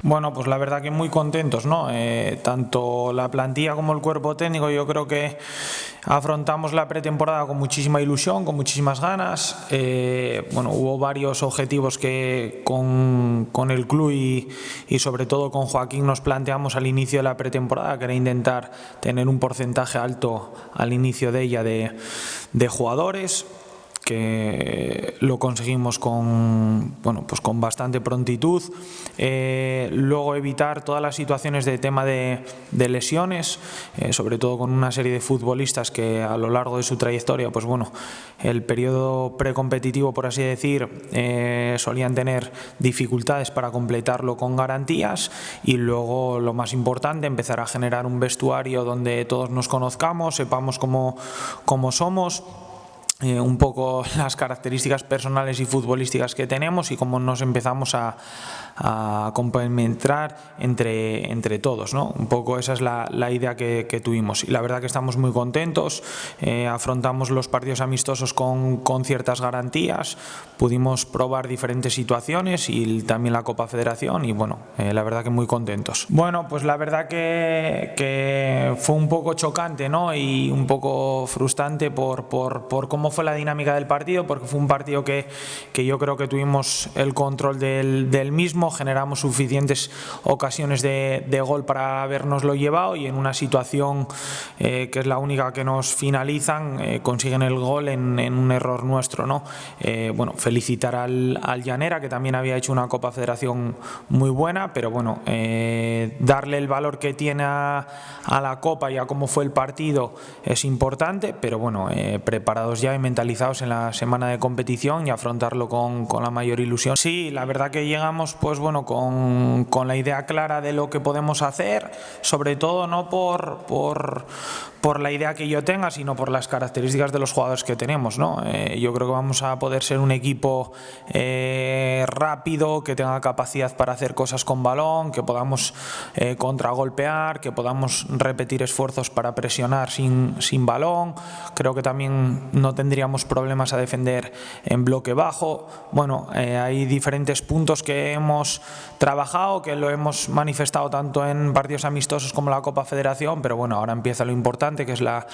Bueno, pues la verdad que muy contentos, ¿no? Tanto la plantilla como el cuerpo técnico, yo creo que afrontamos la pretemporada con muchísima ilusión, con muchísimas ganas. Bueno, hubo varios objetivos que con el club y sobre todo con Joaquín nos planteamos al inicio de la pretemporada, que era intentar tener un porcentaje alto al inicio de ella de jugadores, que lo conseguimos con bastante prontitud. Luego evitar todas las situaciones de tema de lesiones, sobre todo con una serie de futbolistas que a lo largo de su trayectoria, pues bueno, el periodo precompetitivo, por así decir, solían tener dificultades para completarlo con garantías. Y luego, lo más importante, empezar a generar un vestuario donde todos nos conozcamos, sepamos cómo somos, un poco las características personales y futbolísticas que tenemos y cómo nos empezamos a complementar entre todos, ¿no? Un poco esa es la idea que tuvimos, y la verdad que estamos muy contentos. Afrontamos los partidos amistosos con ciertas garantías, pudimos probar diferentes situaciones y también la Copa Federación, y bueno, la verdad que muy contentos. Bueno, pues la verdad que fue un poco chocante, ¿no? Y un poco frustrante por cómo fue la dinámica del partido, porque fue un partido que yo creo que tuvimos el control del mismo, generamos suficientes ocasiones de gol para habernoslo llevado, y en una situación que es la única que nos finalizan, consiguen el gol en un error nuestro, ¿no? Bueno, felicitar al Llanera, que también había hecho una Copa Federación muy buena, pero bueno, darle el valor que tiene a la Copa y a cómo fue el partido es importante, pero bueno, preparados ya y mentalizados en la semana de competición y afrontarlo con la mayor ilusión. Sí, la verdad que llegamos pues bueno con la idea clara de lo que podemos hacer, sobre todo no por la idea que yo tenga, sino por las características de los jugadores que tenemos, ¿no? Yo creo que vamos a poder ser un equipo rápido, que tenga capacidad para hacer cosas con balón, que podamos contragolpear, que podamos repetir esfuerzos para presionar sin balón. Creo que también no tendríamos problemas a defender en bloque bajo. Bueno, hay diferentes puntos que hemos trabajado, que lo hemos manifestado tanto en partidos amistosos como la Copa Federación, pero bueno, ahora empieza lo importante, que es la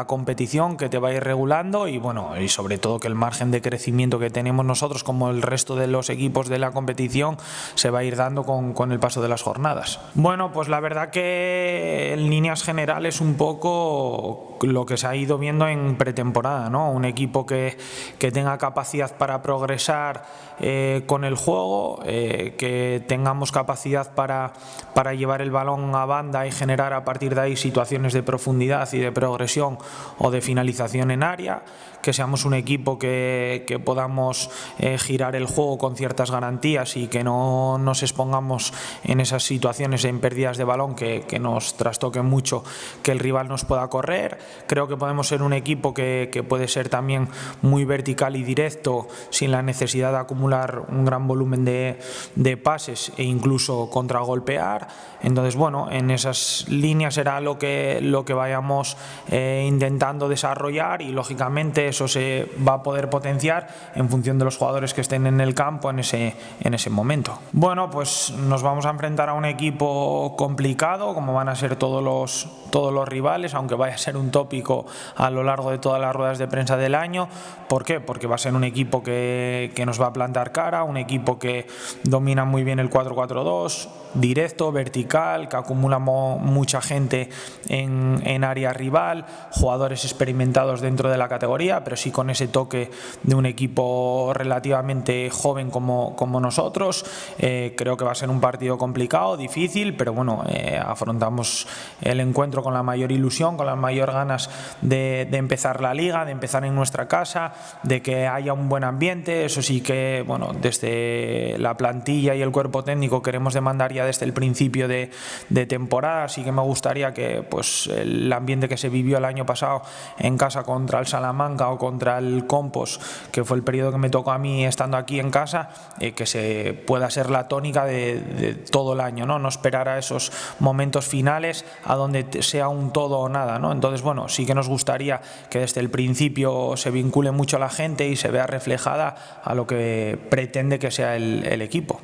competición, que te va a ir regulando, y bueno, y sobre todo que el margen de crecimiento que tenemos nosotros como el resto de los equipos de la competición se va a ir dando con el paso de las jornadas. Bueno, pues la verdad que en líneas generales un poco lo que se ha ido viendo en pretemporada, ¿no? Un equipo que tenga capacidad para progresar con el juego, que tengamos capacidad para llevar el balón a banda y generar a partir de ahí situaciones de profundidad y de progresión o de finalización en área, que seamos un equipo que podamos girar el juego con ciertas garantías y que no nos expongamos en esas situaciones, en pérdidas de balón que nos trastoquen mucho, que el rival nos pueda correr. Creo que podemos ser un equipo que puede ser también muy vertical y directo, sin la necesidad de acumular un gran volumen de pases e incluso contragolpear. Entonces, bueno, en esas líneas será lo que vayamos intentando desarrollar, y lógicamente eso se va a poder potenciar en función de los jugadores que estén en el campo en ese momento. Bueno, pues nos vamos a enfrentar a un equipo complicado, como van a ser todos los rivales, aunque vaya a ser un tópico a lo largo de todas las ruedas de prensa del año. ¿Por qué? Porque va a ser un equipo que nos va a plantar cara, un equipo que domina muy bien el 4-4-2, directo, vertical, que acumula mucha gente en área rival, jugadores experimentados dentro de la categoría, pero sí con ese toque de un equipo relativamente joven como nosotros. Creo que va a ser un partido complicado, difícil, pero bueno, afrontamos el encuentro con la mayor ilusión, con las mayor ganas de empezar la liga, de empezar en nuestra casa, de que haya un buen ambiente. Eso sí que, bueno, desde la plantilla y el cuerpo técnico queremos demandar ya desde el principio de temporada. Así que me gustaría que pues el ambiente que se vivió el año pasado en casa contra el Salamanca o contra el Compos, que fue el periodo que me tocó a mí estando aquí en casa, que se pueda ser la tónica de todo el año, ¿no? No esperar a esos momentos finales a donde sea un todo o nada, ¿no? Entonces, bueno, sí que nos gustaría que desde el principio se vincule mucho a la gente y se vea reflejada a lo que pretende que sea el equipo.